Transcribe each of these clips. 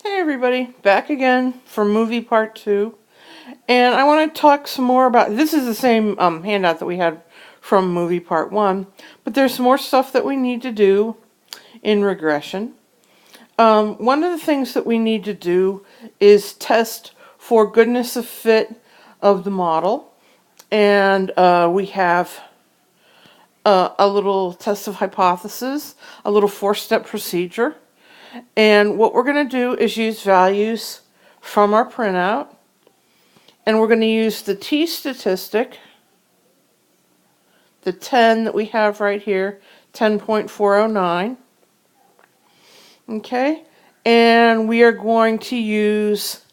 Hey everybody, back again for movie part 2. And I want to talk some more about, this is the same handout that we had from movie part 1, but there's more stuff that we need to do in regression. One of the things that we need to do is test for goodness of fit of the model. And we have a little test of hypothesis, a little 4-step procedure. And what we're going to do is use values from our printout. And we're going to use the t statistic, the 10 that we have right here, 10.409. Okay? And we are going to use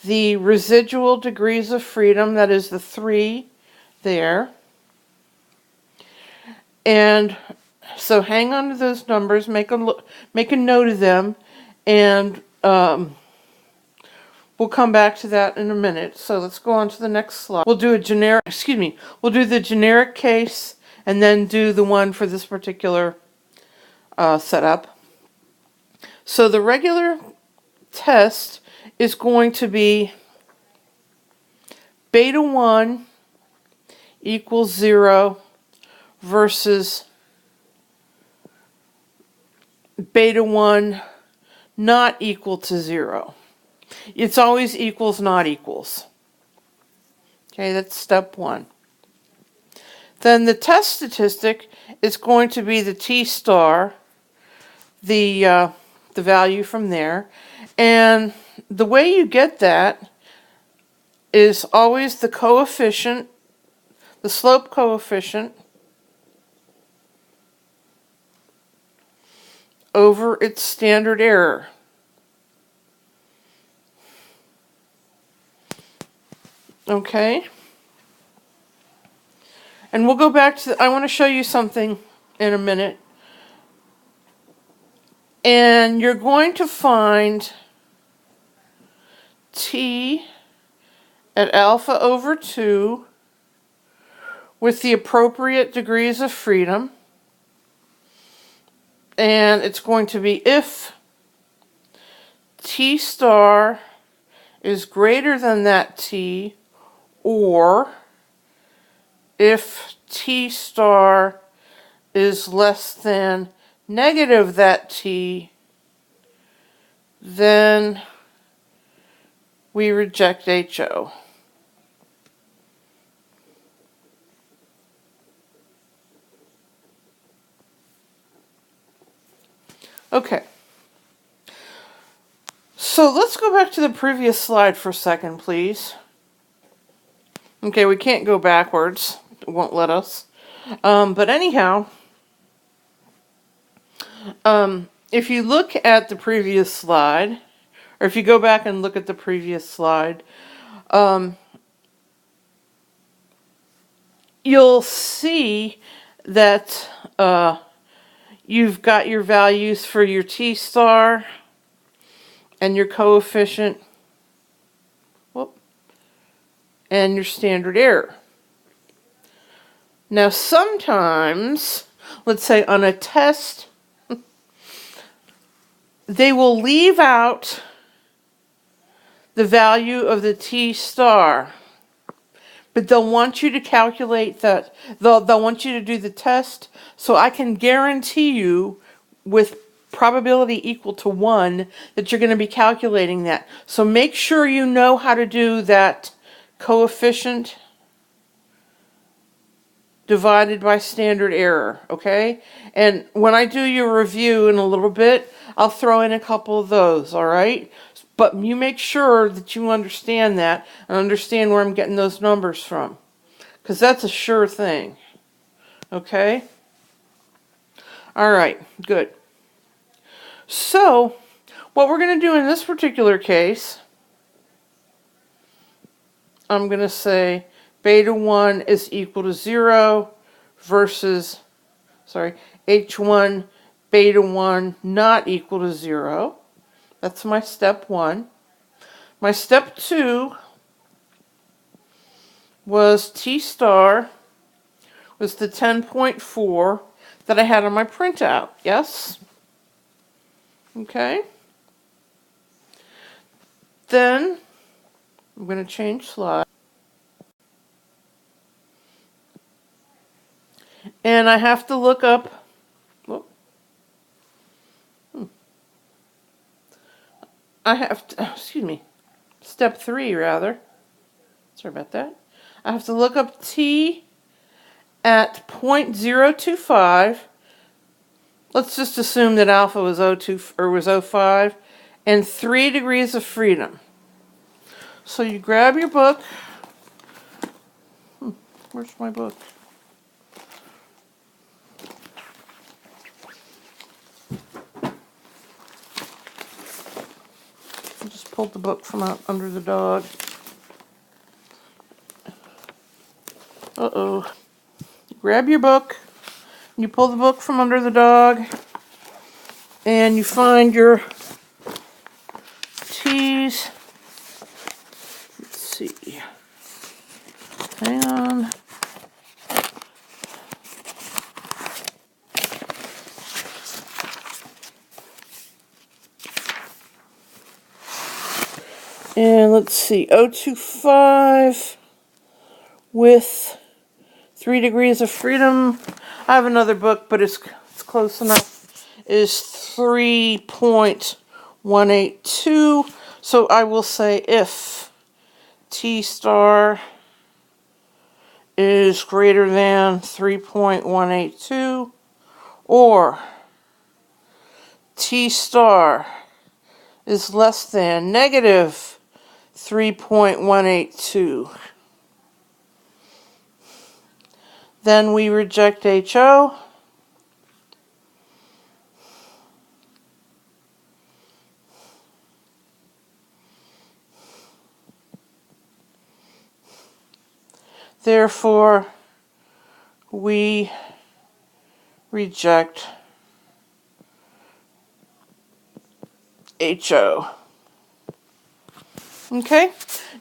the residual degrees of freedom, that is the 3 there. And so hang on to those numbers, make a note of them, and we'll come back to that in a minute. So let's go on to the next slide. We'll do we'll do the generic case and then do the one for this particular setup. So the regular test is going to be beta 1 equals 0 versus beta 1 not equal to 0. It's always equals, not equals. Okay, that's step 1. Then the test statistic is going to be the t star, the value from there. And the way you get that is always the coefficient, the slope coefficient, over its standard error. Okay? And we'll go back to, I want to show you something in a minute. And you're going to find t at alpha over 2 with the appropriate degrees of freedom. And it's going to be if t star is greater than that t, or if t star is less than negative that t, then we reject HO. Okay. So let's go back to the previous slide for a second, please. Okay, we can't go backwards. It won't let us. But anyhow, if you look at the previous slide, or if you go back and look at the previous slide, you'll see that you've got your values for your t star and your coefficient, and your standard error. Now sometimes, let's say on a test, they will leave out the value of the t star, but they'll want you to calculate that. They'll want you to do the test, so I can guarantee you with probability equal to 1 that you're going to be calculating that. So make sure you know how to do that coefficient divided by standard error, okay? And when I do your review in a little bit, I'll throw in a couple of those, all right? But you make sure that you understand that and understand where I'm getting those numbers from, because that's a sure thing, okay? All right, good. So what we're going to do in this particular case, I'm going to say beta 1 is equal to 0 versus, H1 beta 1 not equal to 0. That's my step 1. My step 2 was t star was the 10.4 that I had on my printout. Yes? Okay? Then I'm going to change slide. And I have to look up, I have to, excuse me, step 3 rather. Sorry about that. I have to look up T at 0.025. Let's just assume that alpha was 02 or was 05 and 3 degrees of freedom. So you grab your book. Where's my book? I just pulled the book from out under the dog. Uh-oh. Grab your book. You pull the book from under the dog. And you find your T's. Let's see. Hang on. And let's see, 025 with 3 degrees of freedom. I have another book, but it's close enough. Is 3.182. So I will say if T star is greater than 3.182 or T star is less than negative 3.182. Then we reject HO. Therefore, we reject HO. Okay?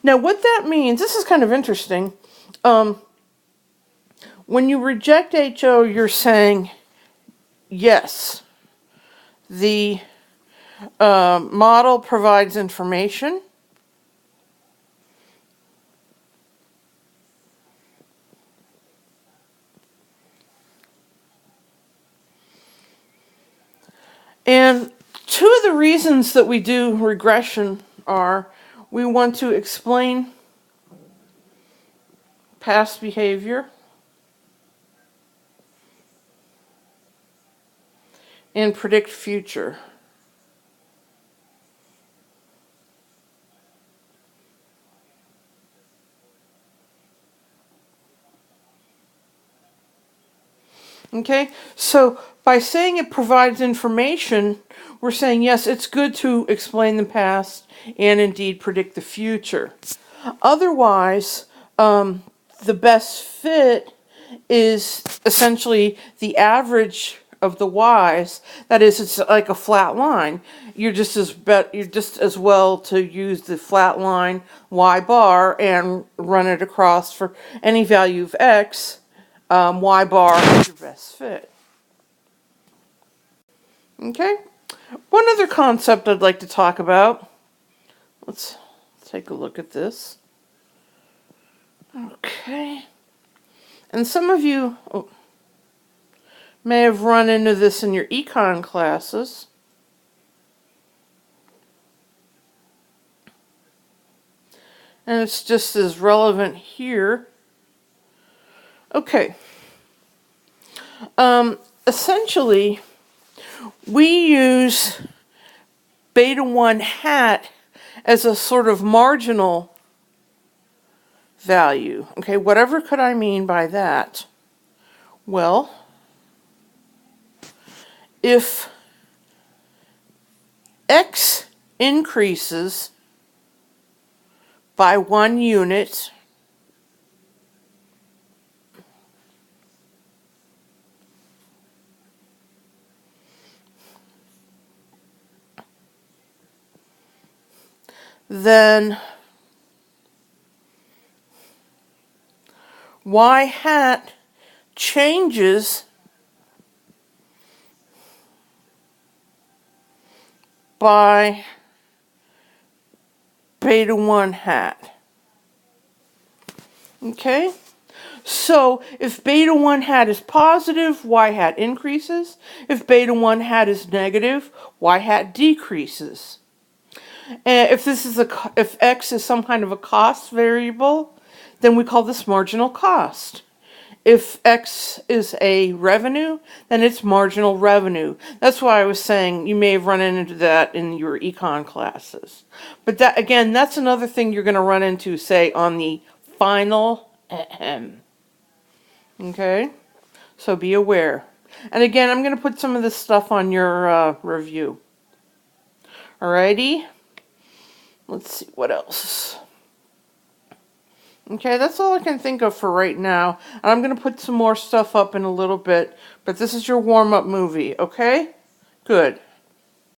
Now what that means, this is kind of interesting. When you reject HO, you're saying, yes, the model provides information. And two of the reasons that we do regression are we want to explain past behavior and predict future. Okay, so by saying it provides information, we're saying yes, it's good to explain the past and indeed predict the future. Otherwise, the best fit is essentially the average of the y's. That is, it's like a flat line. You're just as well to use the flat line y bar and run it across for any value of x. Y bar is your best fit. Okay. One other concept I'd like to talk about. Let's take a look at this. Okay. And some of you may have run into this in your econ classes. And it's just as relevant here. Okay. Essentially, we use beta 1 hat as a sort of marginal value. Okay, whatever could I mean by that? Well, if x increases by 1 unit, then y hat changes by beta 1 hat. Okay? So if beta 1 hat is positive, y hat increases. If beta 1 hat is negative, y hat decreases. And if x is some kind of a cost variable, then we call this marginal cost. If x is a revenue, then it's marginal revenue. That's why I was saying you may have run into that in your econ classes. But that, again, that's another thing you're going to run into, say, on the final ahem. Okay? So be aware. And again, I'm going to put some of this stuff on your review. Alrighty? Let's see, what else? Okay, that's all I can think of for right now. And I'm going to put some more stuff up in a little bit. But this is your warm-up movie, okay? Good.